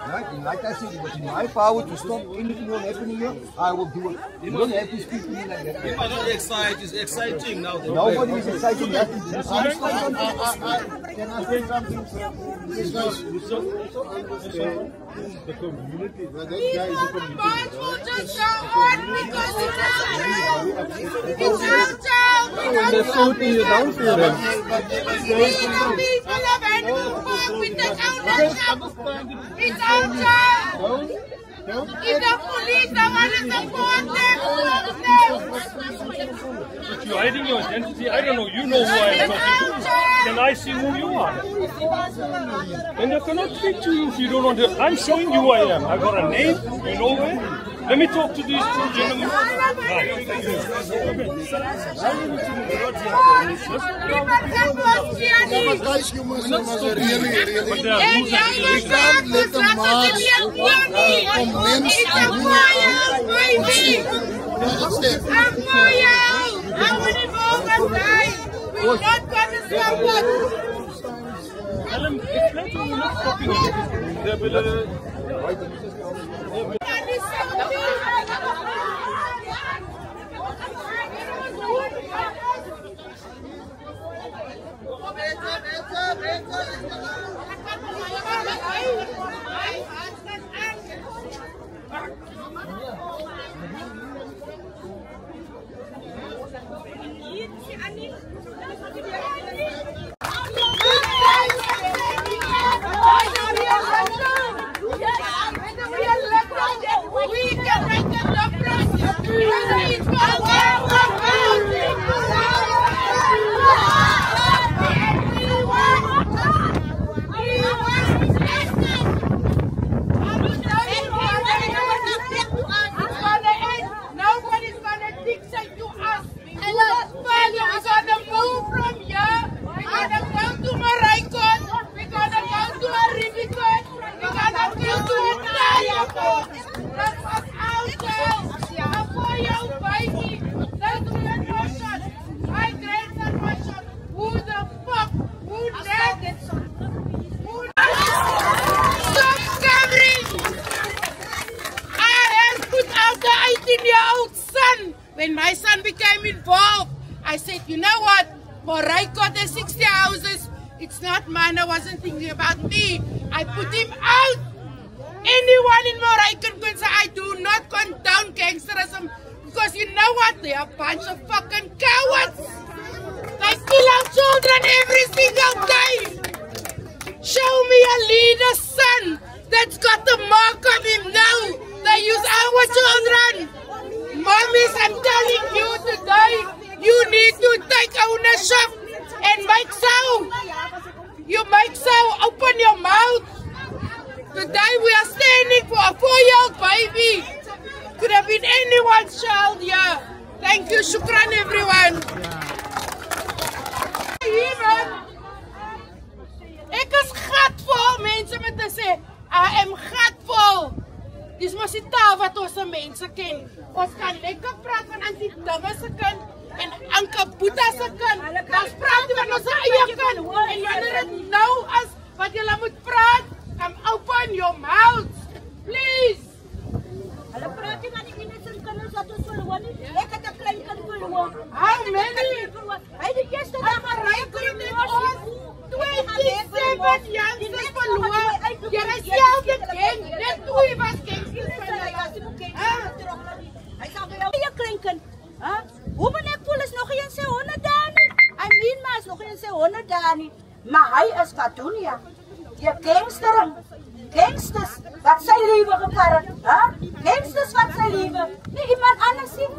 Right? And like I said, it was in my power to stop anything from happening here. I will do it. You don't have to speak to me like that. People are not excited. It's exciting now. Nobody is excited. Can I say something, sir? Because you so understand the community. That guy is a community. March will just go on because it's our job. When they're shooting you down to them. People have had to work with the ownership. It's our job. If the police are going to support them, But you're hiding your identity. I don't know. You know who I am talking to. Can I see who you are? And I cannot speak to you if you don't want to. I'm showing you who I am. I got a name. You know it. Let me talk to these two gentlemen. Right. But guys, you must really, we can't let the march commence We're not going to stop it. Tell them, explain to them you're not stopping We can make a difference. Nobody's gonna dictate to us. We're gonna move from here. We're gonna go to Maraikon. We're gonna go to Aribikon. We're gonna go to Otayakon. That was our goal. For your baby. That's the question. My grandson was shot. Who the fuck? Who led it? Stop covering! I have put out the 18-year-old son. When my son became involved, I said, you know what? Moraikot has 60 houses. It's not mine. I wasn't thinking about me. I put him out. Anyone in Moraikot can say, I do not condone gangsterism. Because you know what? They are a bunch of fucking cowards. They kill our children every single day. Show me a leader's son that's got the mark on him now. They use our children. Mommies, I'm telling you today, you need to take ownership and make so. You make so, open your mouth. Today we are standing for a 4-year-old baby. Could have been anyone's child here. Thank you, shukran everyone. Ek is gatvol, mense met te sê, I am gatvol. Dis mos die taal wat ons mense ken. Ons kan lekker praat van Auntie Dinge se kind en Anka Boeta se kind. Ons praat van ons eie kind. En wanneer dit nou as wat julle moet praat, open your mouth, please. Hulle praat nie van die innocent kinders wat ons verloor nie. Ek het 'n klein kind verloor. How many? Hy die eerste dag Moraikot het ons 27 youngsters verloor. Julle self dit ken. Net toe was gangsters verloor. Hy sê jy klein kind. Hoe moet ek voel is nog nie in sy 100 dae nie. I mean maar is nog nie in sy 100 dae nie. Maar hy is Katunia. Die gangster. Gangsters wat sy lewe gevaar het. Gangsters wat sy lewe. Nie iemand anders nie.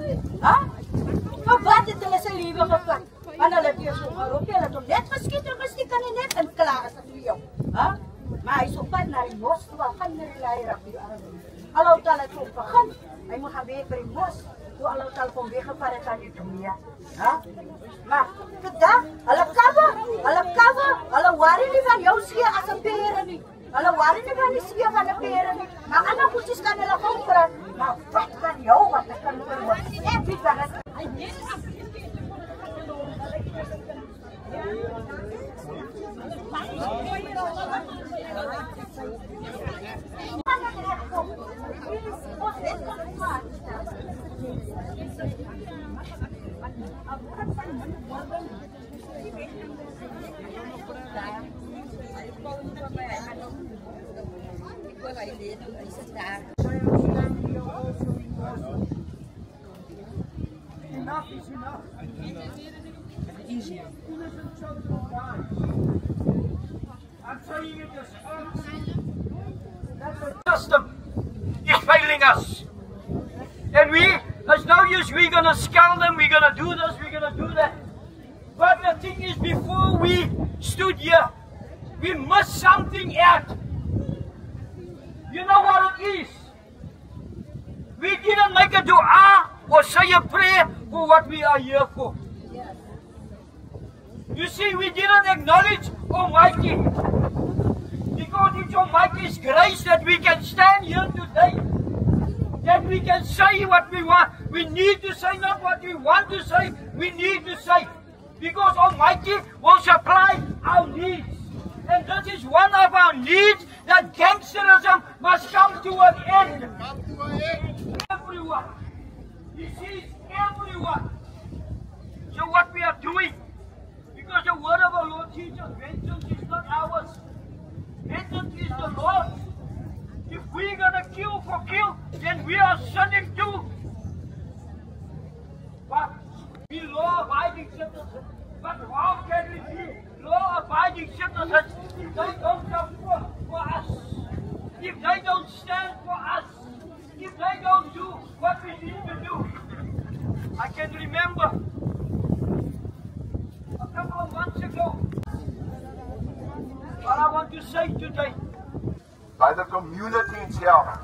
Maar wat het hulle sy lewe gevaar? Want hulle het eers geroep, hulle het hom net geskiet en gestiek en net in klaar is vir jou. Maar hy is op pad na die mos toe, gaan na die leier op die arme. Alhoewel het hom begin, hy moet gaan weg by die mos, toe alhoewel het hom weggevaar het aan die dunia. Maar vandag, hulle cover, hulle worry nie van jou skie as 'n pere nie. Hulle worry nie van die skie van 'n pere nie. Maar ander goedjies kan hulle gou praat, maar wat van jou wat ek kan verhoor? Ek weet wat dit is. Enough is enough. I'm saying it as the system is failing us. And there's no use, we're going to scold them, we're going to do this, we're going to do that. But the thing is, before we stood here, we missed something out. You know what it is? We didn't make a dua or say a prayer for what we are here for. You see, we didn't acknowledge Almighty. Because it's Almighty's grace that we can stand here today. That we can say what we want. We need to say not what we want to say. We need to say. Because Almighty will supply our needs. And this is one of our needs, that gangsterism must come to an end. Everyone. He sees everyone. So what we are doing, because the word of our Lord Jesus, vengeance is not ours. Vengeance is the Lord. If we're going to kill for kill, then we are sinning too. But we law-abiding citizens. But how can we be law-abiding citizens if they don't come for us? If they don't stand for us? If they don't do what we need to do? I can remember a couple of months ago what I want to say today. By the community itself.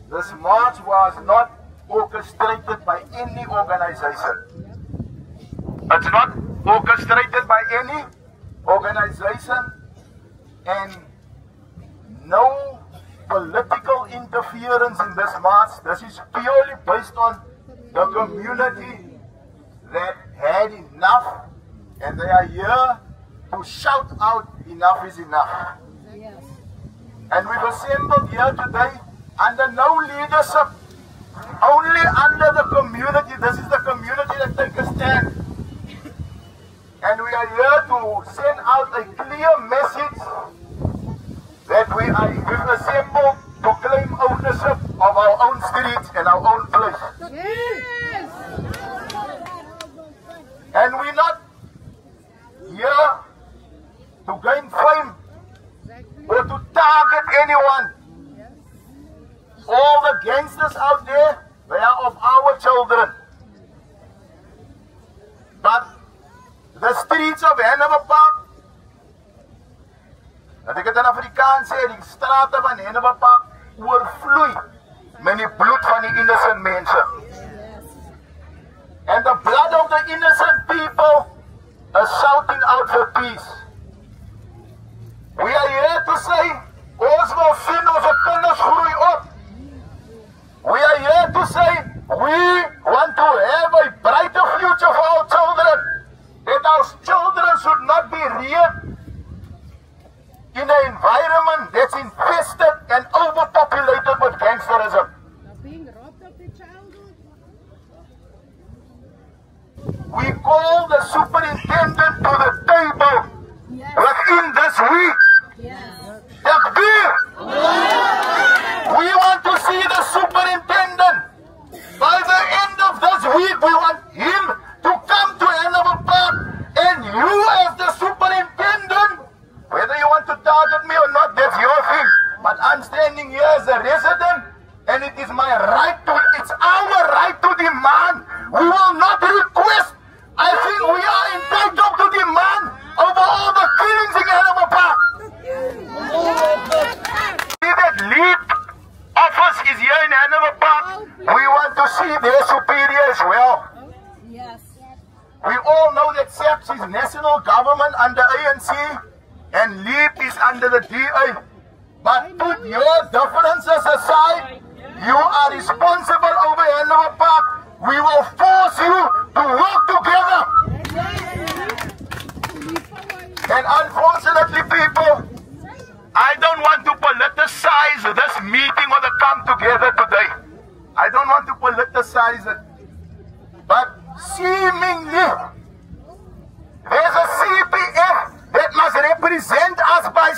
This march was not orchestrated by any organization. It's not orchestrated by any organization, and no political interference in this march. This is purely based on the community that had enough, and they are here to shout out, enough is enough. Yes. And we've assembled here today under no leadership, only under the community. This is the community that takes a stand. And we are here to send out a clear message that we've assembled to claim ownership of our own streets and our own place. Yes. And we're not here to gain fame or to target anyone. All the gangsters out there, they are of our children. But the streets of Hanover Park, dat ek het in Afrikaans sê, die strate van Hanover Park oorvloei met die bloed van die innocent mense. And the blood of the innocent people is shouting out for peace. We are here to say, ons wil sien ons kinders groei op. We are here to say, we want to have a brighter future for our children. That our children should not be reared in an environment that's infested and overpopulated with gangsterism. Being robbed of their childhood. We call the superintendent to the table within this week. Takbir! We want to see the superintendent. By the end of this week, we want him to come to Hanover Park, and you as the superintendent, whether you want to target me or not, that's your thing. But I'm standing here as a resident, and it is my right to, it's our right to demand. We will not request. I think we are entitled to demand over all the killings in Hanover Park. See that lead office is here in Hanover Park. We want to see their superior as well. Yes. We all know that SAPS is national government under ANC and LEAP is under the DA. But put your differences aside. You are responsible over Hanover Park. We will force you to work together. And unfortunately, people, I don't want to politicize this meeting or the come together today. I don't want to politicize it. But seemingly, there's a CPF that must represent us by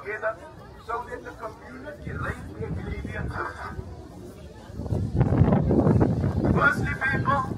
together so that the community raise their grievances. Firstly, people,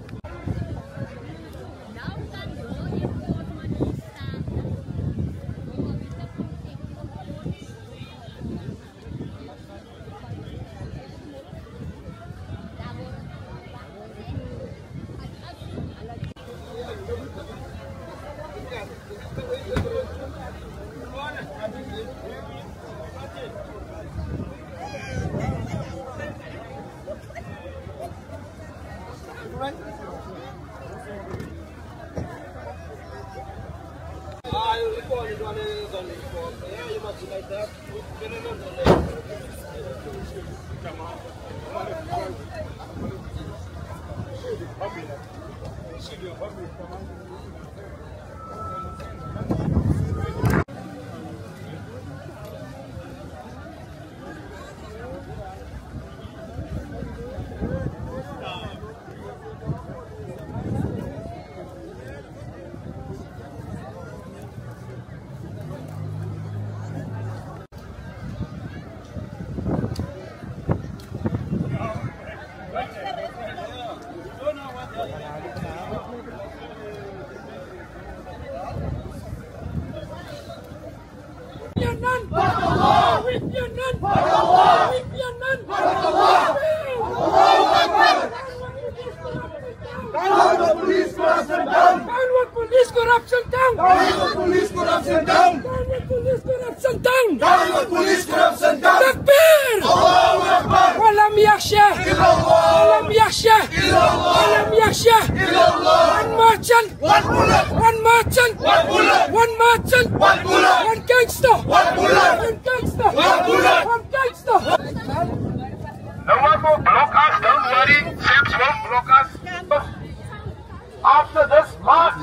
after this march,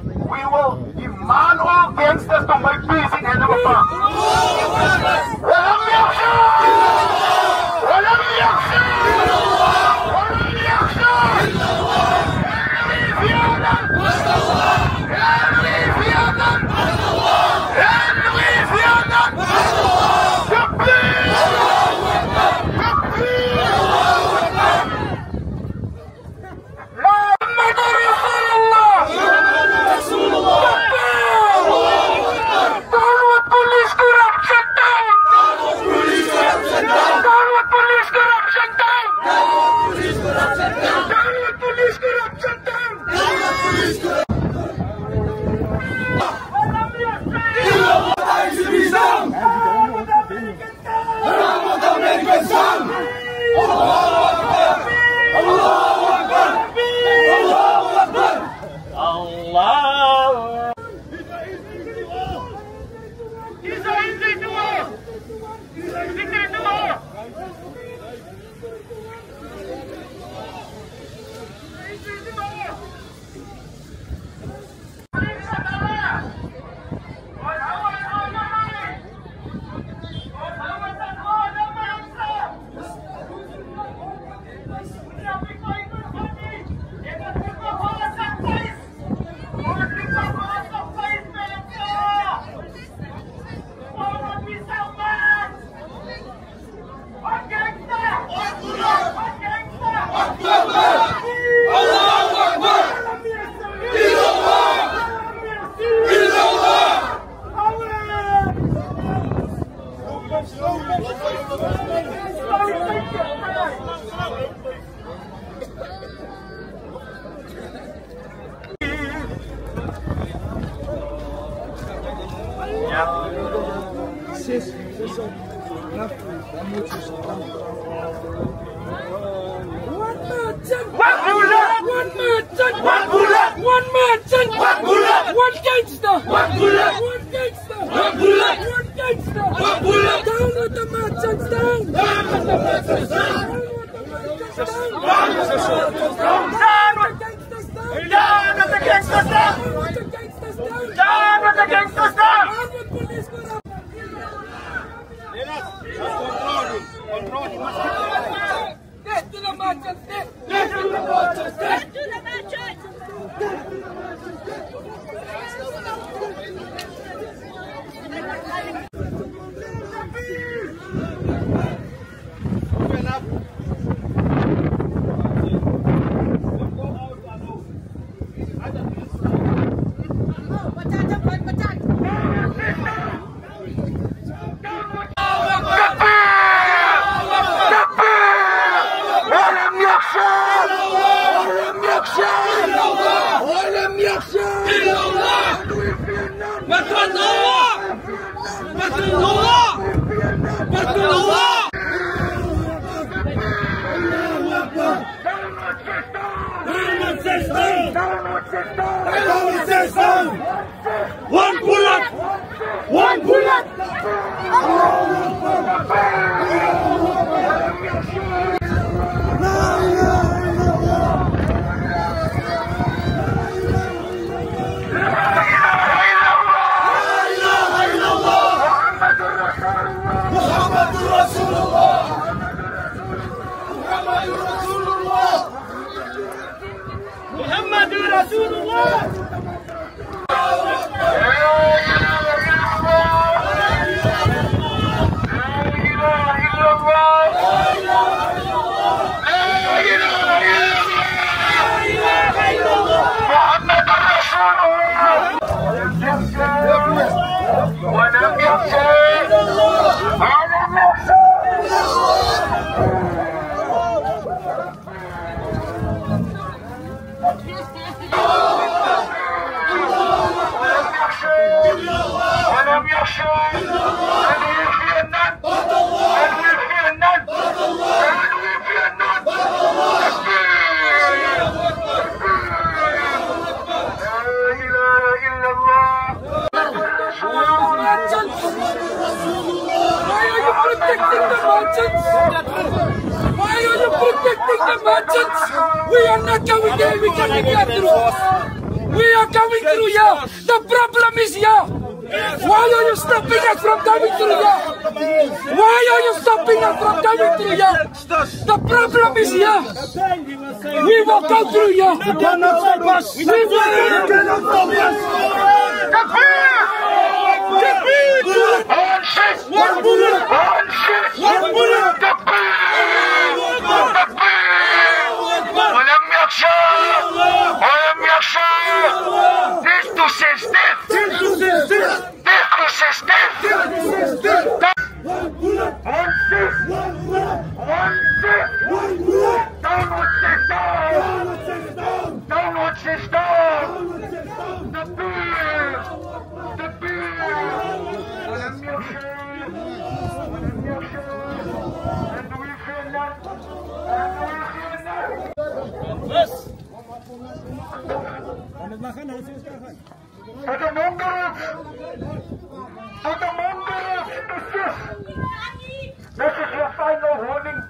we will demand all gangsters to make peace in Hanover Park. One bullet! One bullet! Muhammadur Rasulullah! Why are you protecting the merchants? We are not coming there. We coming here through. We are coming through here. The problem is here. Why are you stopping us from coming through here? Why are you stopping us from coming through here? The problem is here. We will go through here. You cannot stop us. We cannot stop us. One bullet! One bullet! This is your final warning.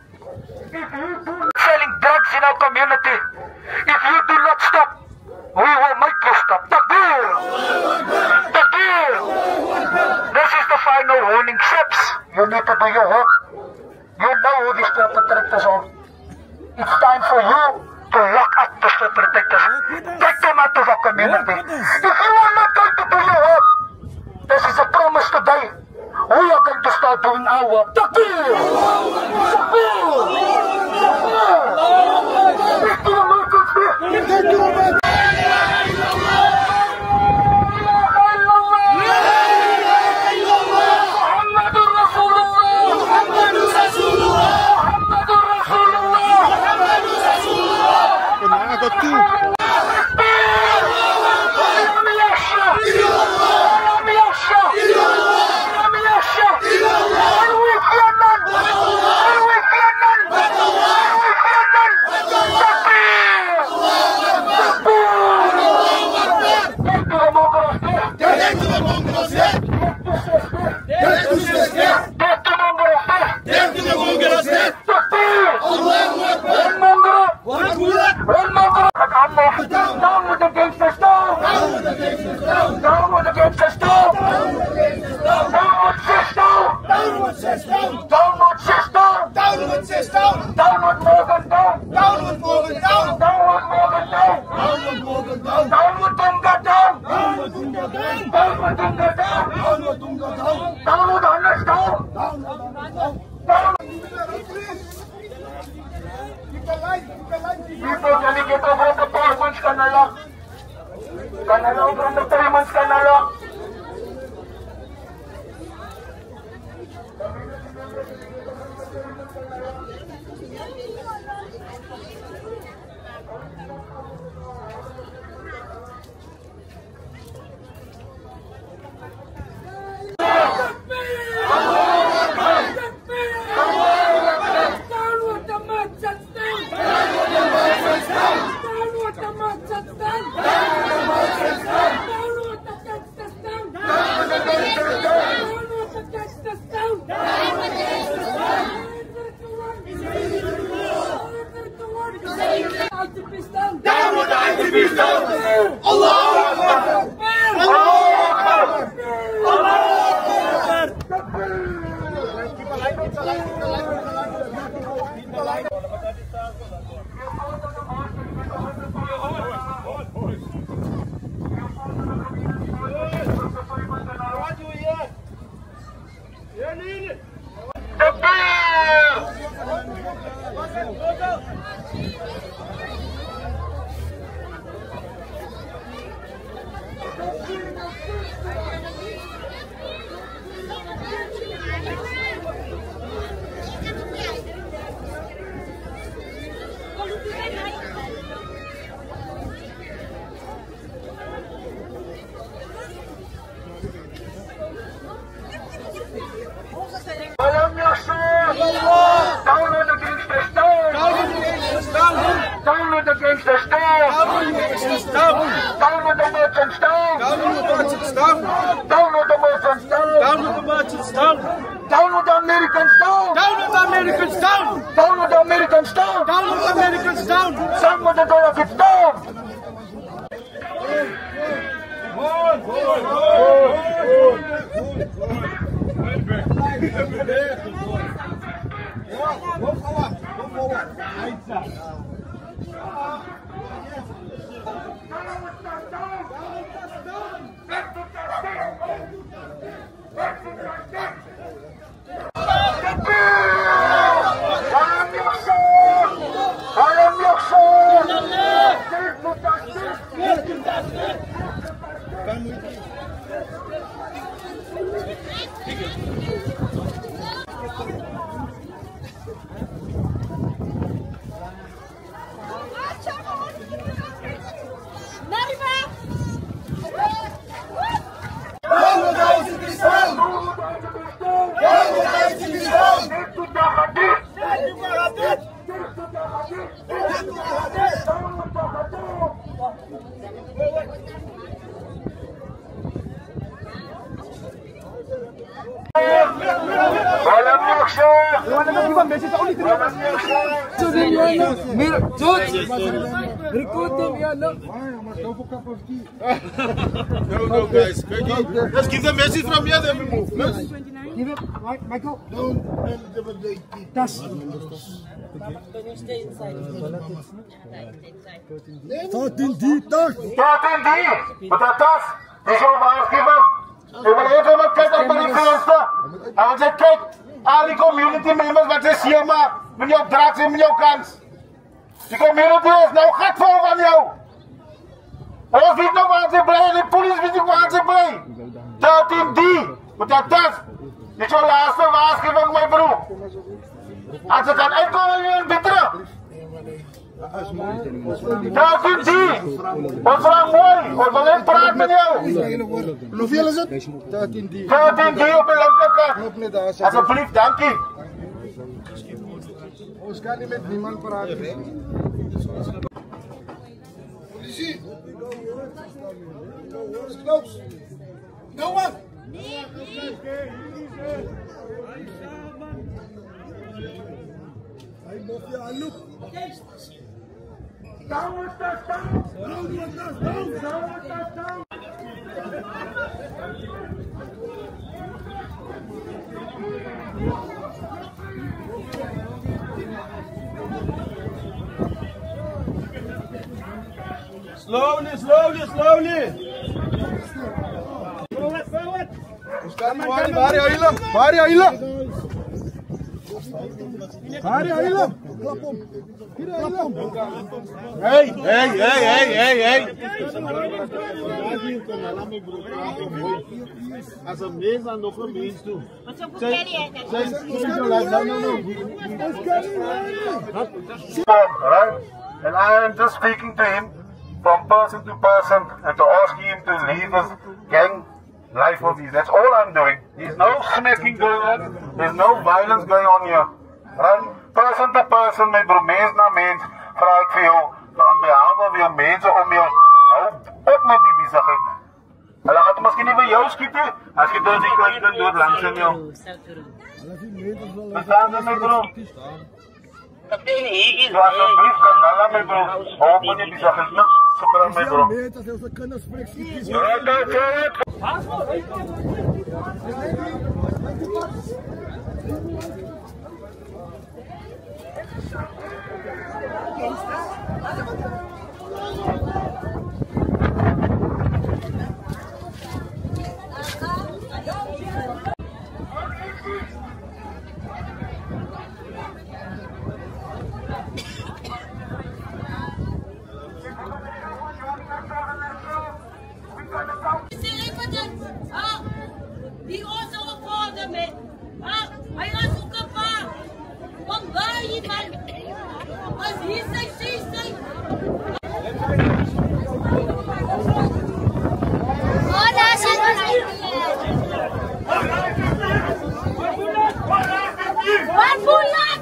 If you do selling drugs in our community, if you do not stop, we will make you stop. Takbir! Takbir! This is the final warning, steps. You need to do your work. You know who these perpetrators are. It's time for you to lock up those perpetrators. Take them out of our community. If you are not going to do your work, this is a promise today. We are going to start doing our Takbir! Takbir! No, guys. Let's give the message from here, then we move. Give it, right, Michael. Das. 13D, but that's is your waarschuwing. Ik wil even wat kijken op die venster. En we zeggen, kijk, al die community members wat is hier maar, met jouw draad en met jouw kans. Die community is nou gatvol van jou. Ons weet nog waar ze blij en de politie weet nog waar ze blij. 13D, maar dat is jouw laatste waarschuwing, mijn broer. Als ze kan uitkomen, je bent terug. 13D, ons vraag mooi, ons wil even praten met jou. Hoeveel is het? 13D. 13D op de linkerkant. Alsjeblieft, dank je. Ons kan niet met niemand praten. Politie. It's close. No one. Hij moet je aan loop. Slowly, slowly, slowly. Bari, Aila. Hey! As een mens dan nog een mens toe. Right? And I am just speaking to him from person to person and to ask him to leave his gang life of his. That's all I'm doing. There's no smacking going on. There's no violence going on here. Right? Person to person, met mens na mens, vraag ik voor jou, aan behalve van jou mensen om jou, hou op met die besigheid. Hulle gaat het miskien nie vir jou skiet nie, as jy dus die klein kind dood langs in jou. Verstaan jy my bro? So asjeblief kan hulle my bro, hou op met die besigheid, no? Super aan my bro. Die ons al vader met. Hy gaan soek pa. Kom by man. As hier sy. Wat bulat?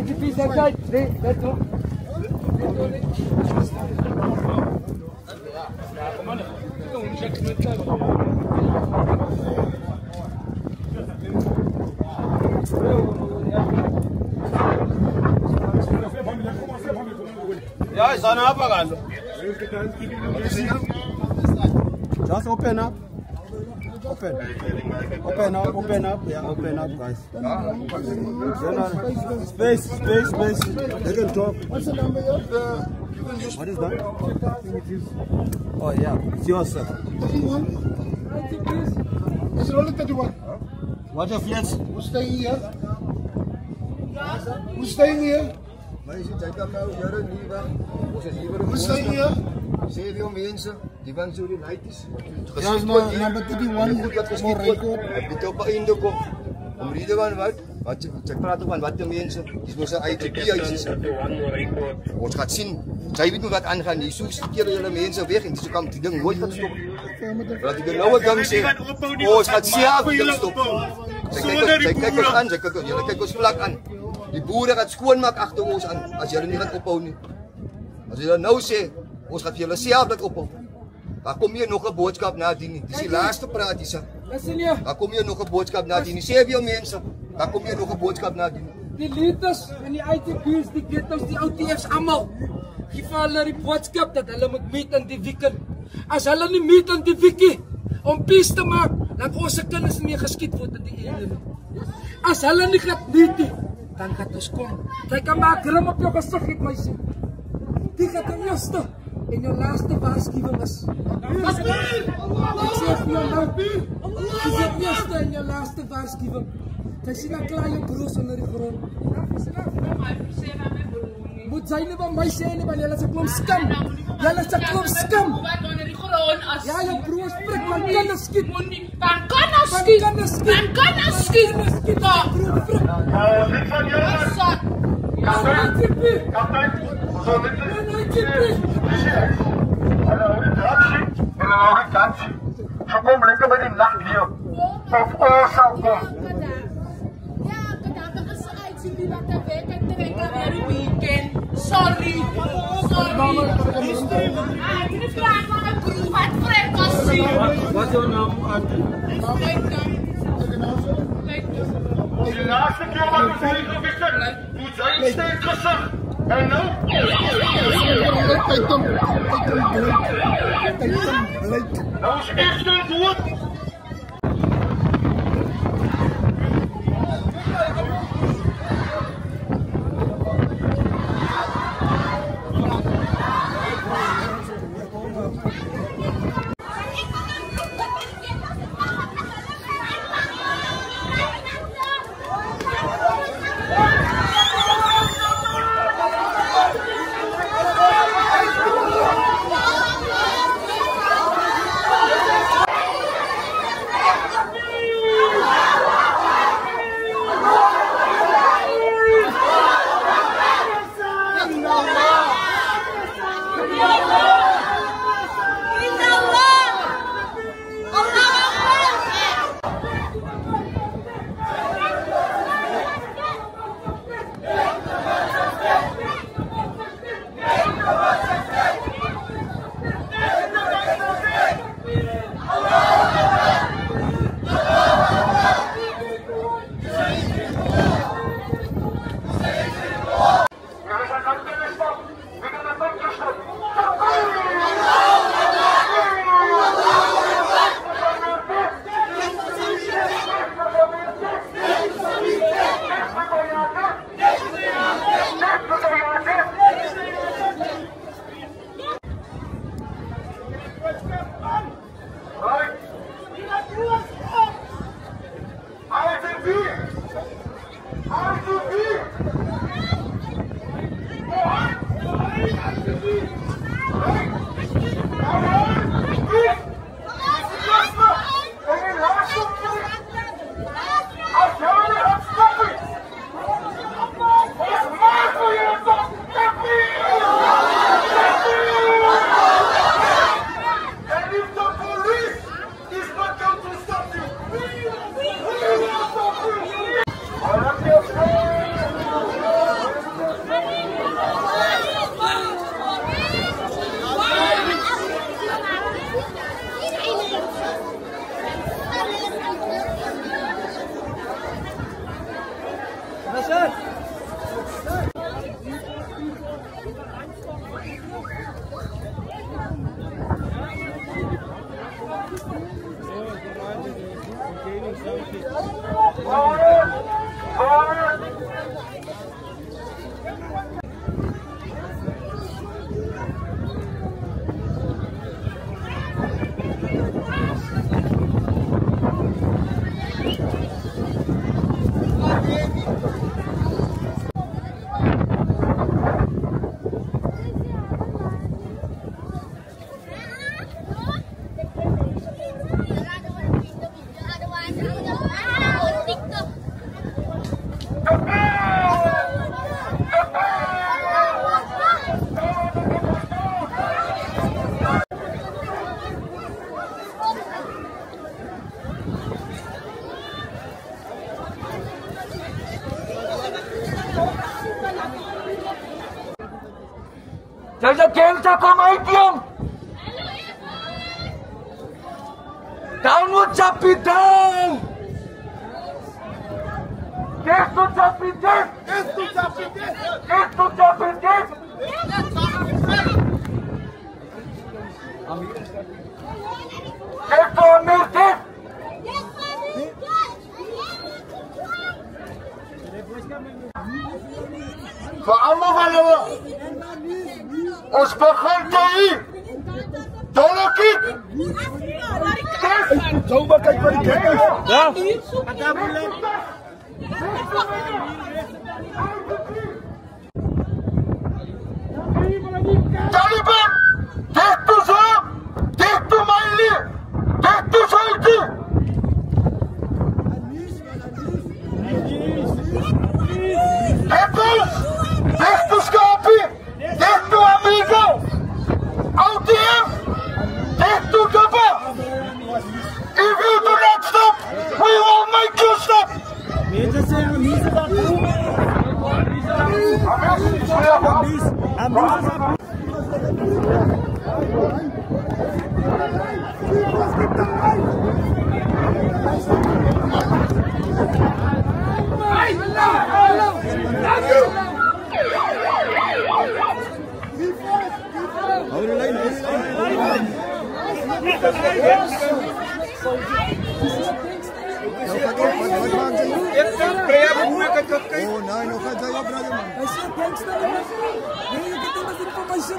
IGP that side, that's all. Ja, is aan apagando. Just open up. Open up, yeah, open up, guys. Space. They can talk. What's the number of the... What is that? Oh, yeah, it's yours, sir. 31? It's only 31. What your flats? Who's staying here? Who's staying here? Who's staying here? Sê veel mense, die van so die nighties. Ja, is maar number 31 more record. Dit op einde kom. Om rede van wat jy praat van wat die mense, dis mos 'n IGP huis. Ons gaan sien. Jy weet wat aangaan. Die soos keer julle mense weg en dis kom die ding nooit gaan stop. Wat die genoue gang sê. Ons gaan self dit stop. Kyk ons aan, kyk ons vlak aan. Die boere gaan skoonmaak agter ons aan as julle nie gaan ophou nie. As julle nou sê ons gaat jullie zelf dat ophou. Daar kom hier nog 'n boodskap nadien nie. Dis die laaste praat hier. Listen hier. Daar kom hier nog 'n boodskap nadien nie. Sê vir mense, daar kom hier nog 'n boodskap nadien. Die leaders en die ITB's, die ghettos, die OTF's almal. Gee vir hulle die boodskap dat hulle moet meet in die weekend. As hulle nie meet in die weekie om peace te maak, dat ons se kinders nie geskiet word in die einde. As hulle nie gaan meet nie, dan gaan ons kom. Jy kan maar grim op jou gesig het my sê. Die gaat die eerste en jou laaste waarskuwing is. Ek sê vir jou nou, die eerste en jou laaste waarskuwing. Jy sien dan klaar jou broers onder die grond. Moet sy nie van my sê nie, want jylle is 'n klomp skam. Jylle is 'n klomp skam. Ja, jou broers prik, man kan ons skiet. Man kan ons skiet. Man kan ons skiet. Kom lekker by die nag hier. Of ons sal kom. Sorry. Wat is jouw naam? Die laatste keer wat ons hier geweest het, toen zijn steeds gezegd. En nou? Nou is eerst een dood. There's a gangster come out, young. Japidam! Texto Japidam! Texto Japidam! Texto Japidam! Texto Amirtin! Vir almal van hulle. Ons begin te hier. Dollekie. Jom maar kyk wat die kyk is. Ja. Taliban! Texto Zam! Texto Maili! Texto Saiti! Texto Scapi! Texto Amigo! OTM! Texto Kappa! If you do not stop, we will make you stop! Oh, no, kan saya brother man. I said thanks to you. You get enough information.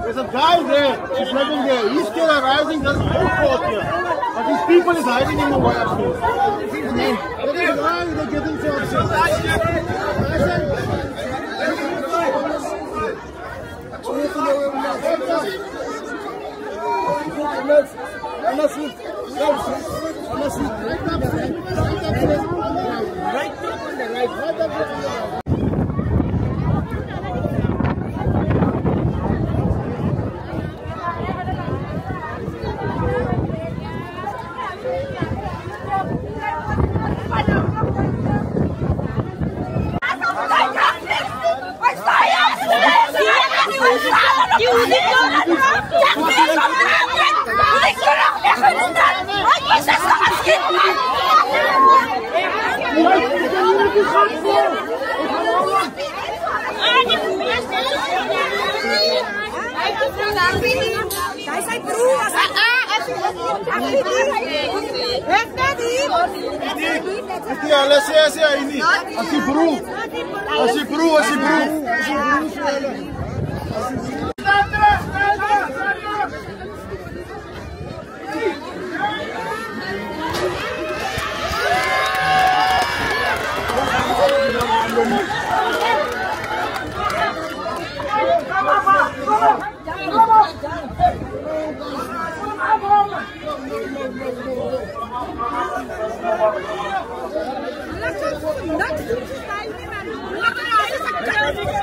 There's a guy there. He's living there. He's still arising. There's no court here. But these people is hiding in the way upstairs. Why are they getting so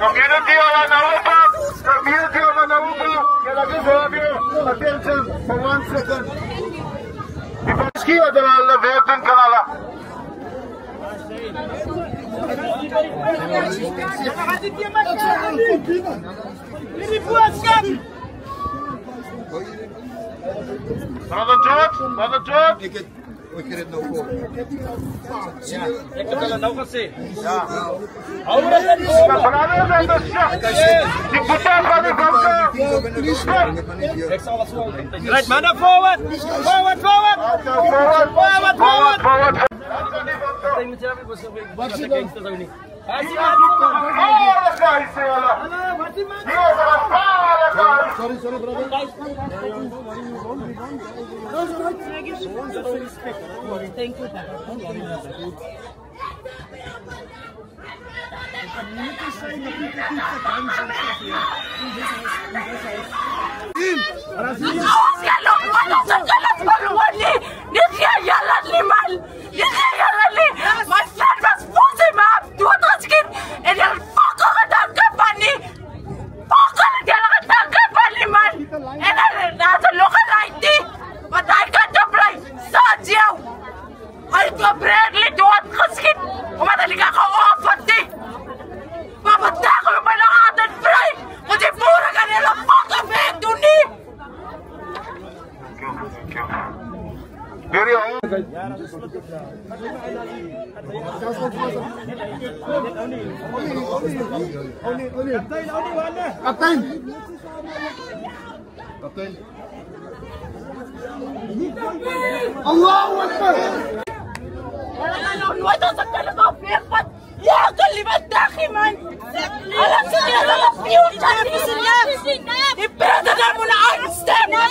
Community of Anahupa, community of Anahupa, can I just have your attention for 1 second? Ibaski adalah levetan kanala. Brother George. Ik heb het nou voor. Ja, ik heb het nou gezien. Ja. Hou het in de die boetaan van de Ik zal het zo doen. Right, man, forward. Forward. Sorry, brother. Thank you. My friend was forcing him up to a skin and he'll fuck over that company. Fuck on the company, man. And that's a local ID. But I can't apply. Sergio. I got bradley to a skin. Umadali ka offer di. Papatay ko yung malakatan, Fry. Kasi pura ka nila fuck up to ni. Very old. Kapten. Allahu Akbar. Nooit als ik kan het opwerpen. Ja, ik kan liever dagen, man. Alam ze niet dat het future is. Die president moet aanstemmen.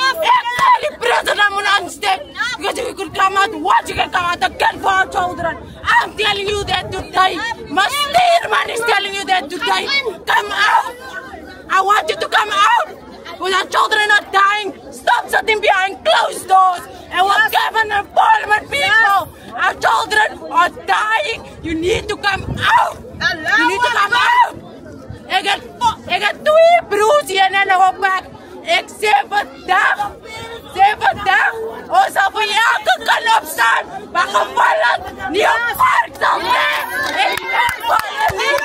Die president moet aanstemmen. Because if you could come out, what you can come out again for our children. I'm telling you that today. My man is telling you that today. Come out. I want you to come out. Because our children are dying. Stop sitting behind closed doors. And what government parliament people. Our children are dying. You need to come out. You need to come out. Ik heb 2 broers hier in de oppak. Ik zeg vandaag. Ons zal voor elke kan opstaan. Maar gevallen niet op park zal zijn. Ik ben vallen niet.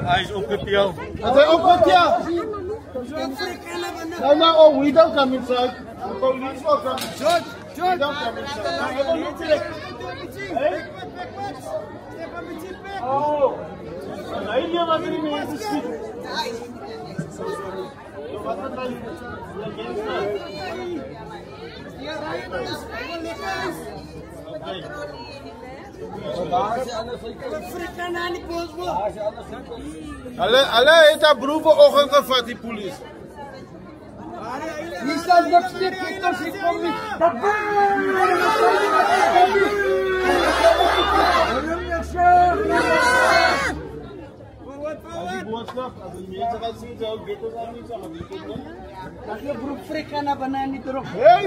Hij is opgetel. Hij is opgetel. Nou, oh, we don't come inside. The police will come inside. George, don't come inside. Oh, nee, die was er niet meer te schieten. Wat is dat? Alle heeft haar broer ochtend gevat, die politie. Hier staat nog steeds als ik kom niet. Die boodschap, als de mensen gaan zien, zou ik beter zijn niet zeggen. Dat je broek frikken naar beneden niet erop. Ja,